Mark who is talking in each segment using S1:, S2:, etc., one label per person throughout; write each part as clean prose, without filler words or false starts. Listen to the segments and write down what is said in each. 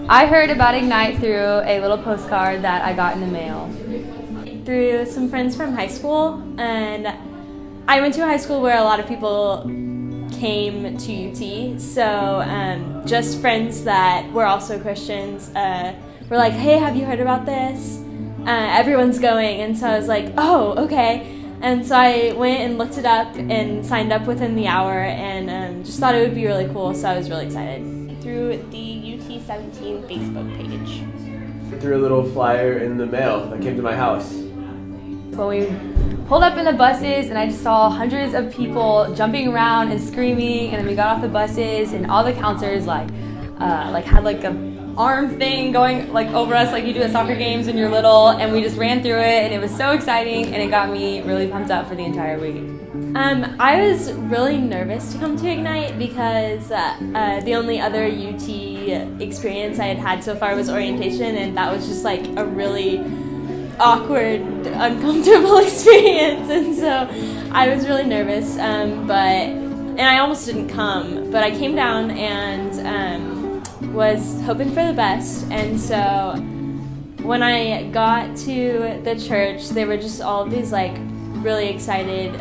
S1: I heard about Ignite through a little postcard that I got in the mail.
S2: Through some friends from high school, and I went to a high school where a lot of people came to UT, so just friends that were also Christians were like, hey, have you heard about this? Everyone's going, and so I was like, oh, okay. And so I went and looked it up and signed up within the hour, and just thought it would be really cool, so I was really excited.
S3: Through the UT 17 Facebook page.
S4: Through a little flyer in the mail that came to my house.
S1: When we pulled up in the buses, and I just saw hundreds of people jumping around and screaming, and then we got off the buses, and all the counselors had like a arm thing going like over us like you do at soccer games when you're little, and we just ran through it, and it was so exciting, and it got me really pumped up for the entire week.
S2: I was really nervous to come to Ignite because the only other UT experience I had had so far was orientation, and that was just like a really awkward, uncomfortable experience, and so I was really nervous, and I almost didn't come, but I came down and was hoping for the best, and so when I got to the church, there were just all of these like really excited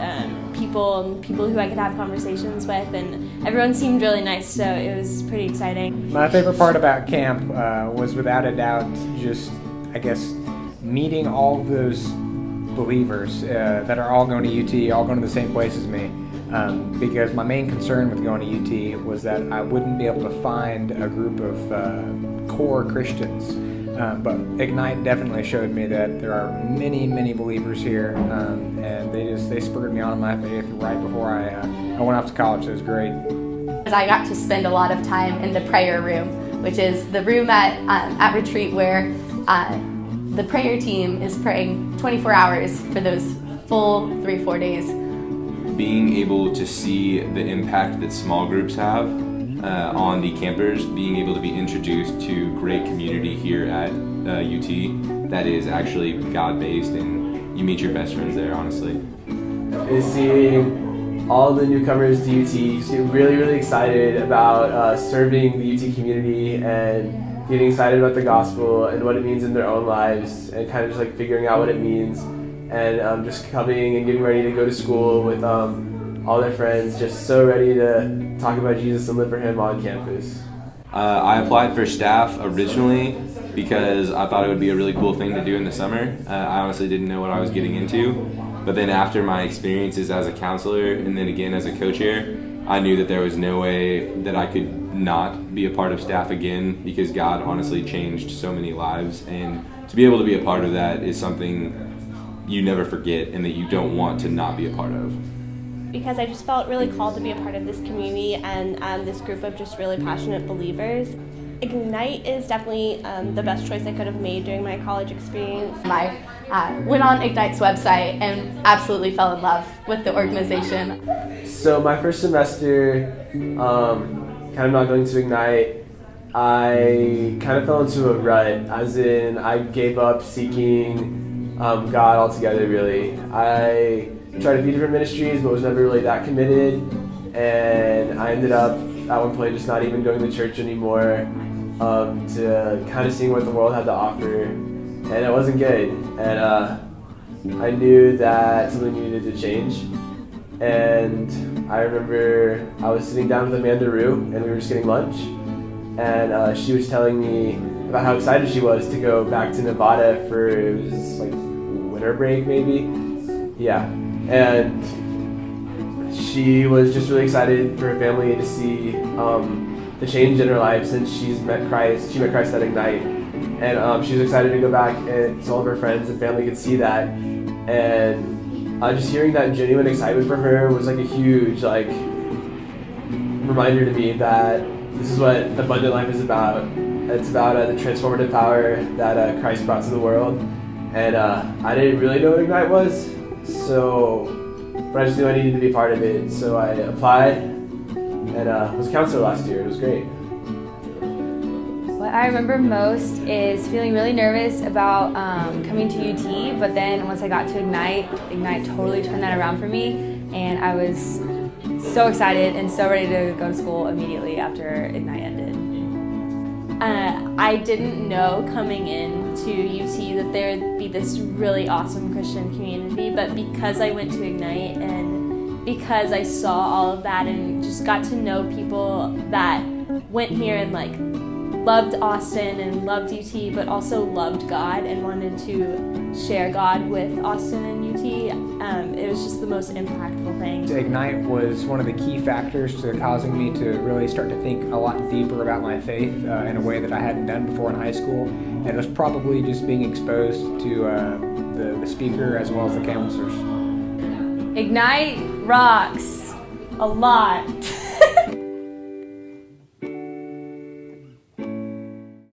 S2: people who I could have conversations with, and everyone seemed really nice, so it was pretty exciting.
S5: My favorite part about camp was without a doubt just, I guess, meeting all of those believers that are all going to UT, all going to the same place as me. Because my main concern with going to UT was that I wouldn't be able to find a group of core Christians. But Ignite definitely showed me that there are many, many believers here, and they spurred me on in my faith right before I went off to college. So it was great.
S6: I got to spend a lot of time in the prayer room, which is the room at retreat where the prayer team is praying 24 hours for those full 3-4 days.
S7: Being able to see the impact that small groups have on the campers, being able to be introduced to great community here at UT that is actually God-based, and you meet your best friends there, honestly.
S4: Is seeing all the newcomers to UT get really, really excited about serving the UT community and getting excited about the gospel and what it means in their own lives, and kind of just like figuring out what it means, and just coming and getting ready to go to school with all their friends, just so ready to talk about Jesus and live for Him on campus.
S7: I applied for staff originally because I thought it would be a really cool thing to do in the summer. I honestly didn't know what I was getting into, but then after my experiences as a counselor and then again as a co chair, I knew that there was no way that I could not be a part of staff again, because God honestly changed so many lives, and to be able to be a part of that is something you never forget and that you don't want to not be a part of.
S3: Because I just felt really called to be a part of this community and this group of just really passionate believers. Ignite is definitely the best choice I could have made during my college experience.
S6: I went on Ignite's website and absolutely fell in love with the organization.
S4: So my first semester, kind of not going to Ignite, I kind of fell into a rut, as in I gave up seeking God altogether, really. I tried a few different ministries, but was never really that committed, and I ended up at one point just not even going to church anymore, to kind of seeing what the world had to offer, and it wasn't good, and I knew that something needed to change. And I remember I was sitting down with Amanda Rue, and we were just getting lunch, and she was telling me about how excited she was to go back to Nevada for, it was like winter break maybe, yeah. And she was just really excited for her family to see the change in her life since she's met Christ. She met Christ at Ignite, and she was excited to go back, and so all of her friends and family could see that. And just hearing that genuine excitement from her was like a huge reminder to me that this is what abundant life is about. It's about the transformative power that Christ brought to the world. And I didn't really know what Ignite was, but I just knew I needed to be a part of it. So I applied and was a counselor last year. It was great.
S1: What I remember most is feeling really nervous about coming to UT, but then once I got to Ignite totally turned that around for me, and I was so excited and so ready to go to school immediately after Ignite ended.
S2: I didn't know coming into UT that there would be this really awesome Christian community, but because I went to Ignite and because I saw all of that and just got to know people that went here and like loved Austin and loved UT, but also loved God and wanted to share God with Austin and UT, it was just the most impactful thing.
S5: Ignite was one of the key factors to causing me to really start to think a lot deeper about my faith in a way that I hadn't done before in high school. And it was probably just being exposed to the speaker as well as the counselors.
S1: Ignite rocks a lot.